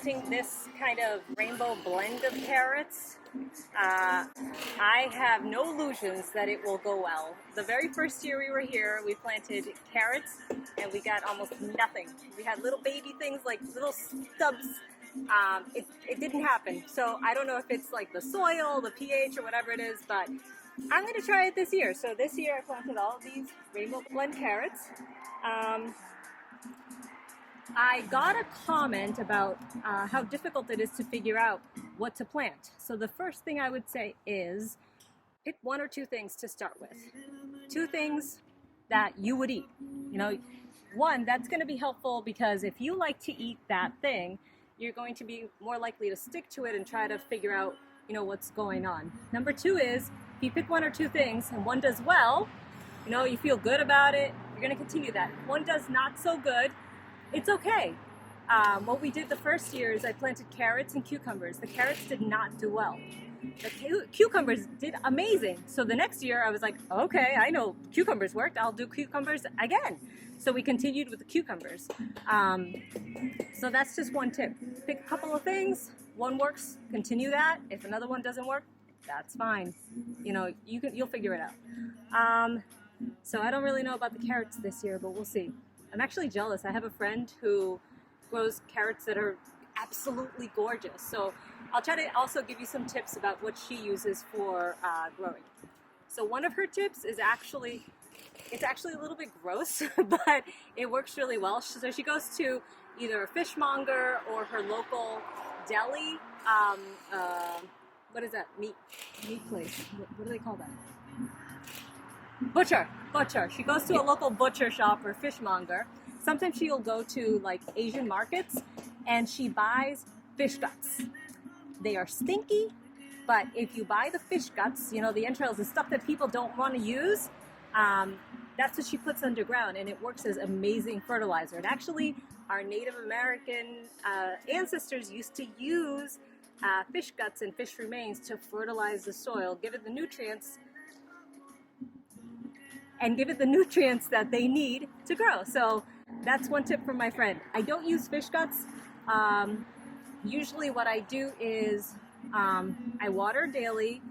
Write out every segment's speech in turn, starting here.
planting this kind of rainbow blend of carrots. I have no illusions that it will go well. The very first year we were here, we planted carrots and we got almost nothing. We had little baby things like little stubs. It didn't happen. So I don't know if it's like the soil, the pH, or whatever it is, but I'm going to try it this year. So this year I planted all of these rainbow blend carrots. I got a comment about how difficult it is to figure out what to plant. So the first thing I would say is pick one or two things to start with. Two things that you would eat. You know, one, that's going to be helpful because if you like to eat that thing, you're going to be more likely to stick to it and try to figure out, you know, what's going on. Number two is if you pick one or two things and one does well, you know, you feel good about it, you're going to continue that. If one does not so good, it's okay. What we did the first year is I planted carrots and cucumbers. The carrots did not do well. The cucumbers did amazing. So the next year I was like, okay, I know cucumbers worked. I'll do cucumbers again. So we continued with the cucumbers. So that's just one tip. Pick a couple of things. One works, continue that. If another one doesn't work, that's fine. You know, you'll figure it out. So I don't really know about the carrots this year, but we'll see. I'm actually jealous. I have a friend who grows carrots that are absolutely gorgeous. So I'll try to also give you some tips about what she uses for growing. So one of her tips is it's actually a little bit gross, but it works really well. So she goes to either a fishmonger or her local deli. What is that? Meat place. What do they call that? Butcher. She goes to a local butcher shop or fishmonger. Sometimes she'll go to like Asian markets and she buys fish guts. They are stinky, but if you buy the fish guts, you know, the entrails, the stuff that people don't want to use, that's what she puts underground, and it works as amazing fertilizer. And actually, our Native American ancestors used to use fish guts and fish remains to fertilize the soil, give it the nutrients that they need to grow. So that's one tip from my friend. I don't use fish guts. Usually what I do is I water daily.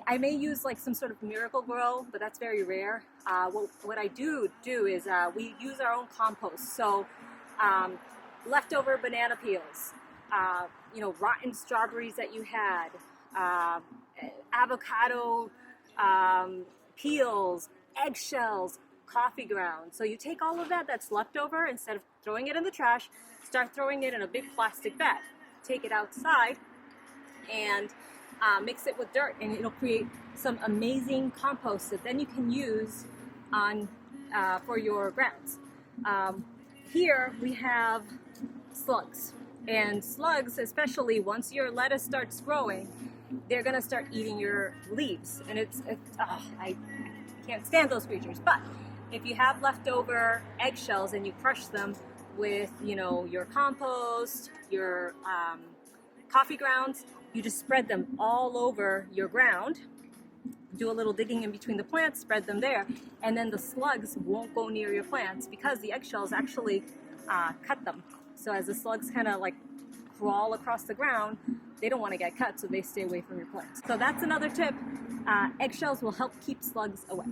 I may use like some sort of miracle grow, but that's very rare. What I do is we use our own compost. So leftover banana peels, you know, rotten strawberries that you had, avocado peels, eggshells, coffee grounds. So you take all of that's left over, instead of throwing it in the trash, start throwing it in a big plastic bag. Take it outside and mix it with dirt, and it'll create some amazing compost that then you can use for your grounds. Here we have slugs, and slugs, especially once your lettuce starts growing, they're gonna start eating your leaves, and I can't stand those creatures. But if you have leftover eggshells and you crush them with, you know, your compost, your coffee grounds, you just spread them all over your ground. Do a little digging in between the plants, spread them there, and then the slugs won't go near your plants because the eggshells actually cut them. So as the slugs kind of like crawl across the ground, they don't want to get cut, so they stay away from your plants. So that's another tip. Eggshells will help keep slugs away.